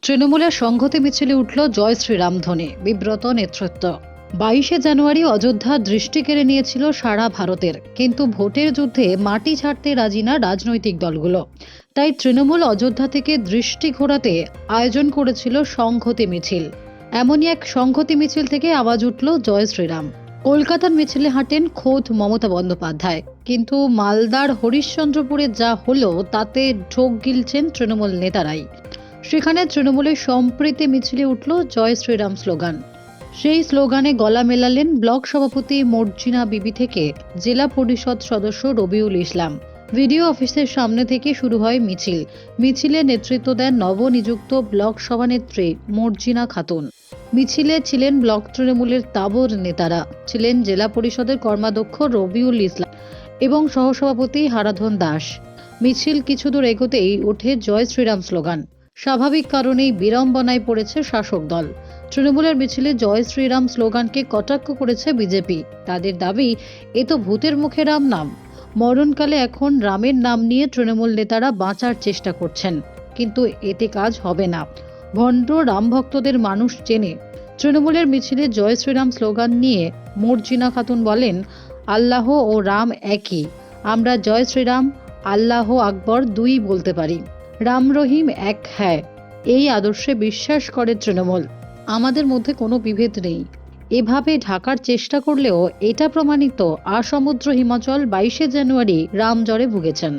তৃণমূলের সংহতি মিছিলে উঠল জয় শ্রীরাম ধ্বনি, বিব্রত নেতৃত্ব। 22শে জানুয়ারি অযোধ্যা দৃষ্টি কেড়ে নিয়েছিল সারা ভারতের, কিন্তু ভোটের যুদ্ধে মাটি ছাড়তে রাজি না রাজনৈতিক দলগুলো। তাই তৃণমূল অযোধ্যা থেকে দৃষ্টি ঘোরাতে আয়োজন করেছিল সংহতি মিছিল। এমনই এক সংহতি মিছিল থেকে আওয়াজ উঠল জয় শ্রীরাম। কলকাতার মিছিলে হাঁটেন খোদ মমতা বন্দ্যোপাধ্যায়, কিন্তু মালদার হরিশ্চন্দ্রপুরে যা হলো তাতে ঢোক গিলছেন তৃণমূল নেতারাই। সেখানে তৃণমূলের সম্প্রীতি মিছিলে উঠল জয় শ্রীরাম স্লোগান। সেই স্লোগানে গলা মেলালেন ব্লক সভাপতি মর্জিনা বিবি থেকে জেলা পরিষদ সদস্য রবিউল ইসলাম। ভিডিও অফিসের সামনে থেকে শুরু হয় মিছিল। মিছিলে নেতৃত্ব দেন নবনিযুক্ত ব্লক সভানেত্রী মর্জিনা খাতুন। মিছিলে ছিলেন ব্লক তৃণমূলের তাবর নেতারা, ছিলেন জেলা পরিষদের কর্মাধ্যক্ষ রবিউল ইসলাম এবং সহসভাপতি হারাধন দাস। মিছিল কিছু দূর এগোতেই ওঠে জয় শ্রীরাম স্লোগান। স্বাভাবিক কারণেই বিড়ম্বনায় পড়েছে শাসক দল। তৃণমূলের মিছিলে জয় শ্রীরাম স্লোগানকে কটাক্ষ করেছে বিজেপি। তাদের দাবি, এ তো ভূতের মুখে রাম নাম। মরণকালে এখন রামের নাম নিয়ে তৃণমূল নেতারা বাঁচার চেষ্টা করছেন, কিন্তু এতে কাজ হবে না। ভণ্ড রাম ভক্তদের মানুষ চেনে। তৃণমূলের মিছিলে জয় শ্রীরাম স্লোগান নিয়ে মর্জিনা খাতুন বলেন, আল্লাহ ও রাম একই। আমরা জয় শ্রীরাম, আল্লাহ আকবর দুই বলতে পারি। রাম রহিম এক, হ্যাঁ, এই আদর্শে বিশ্বাস করে তৃণমূল। আমাদের মধ্যে কোনো বিভেদ নেই। এভাবে ঢাকার চেষ্টা করলেও এটা প্রমাণিত, আসমুদ্র হিমাচল 22শে জানুয়ারি রাম জ্বরে ভুগেছেন।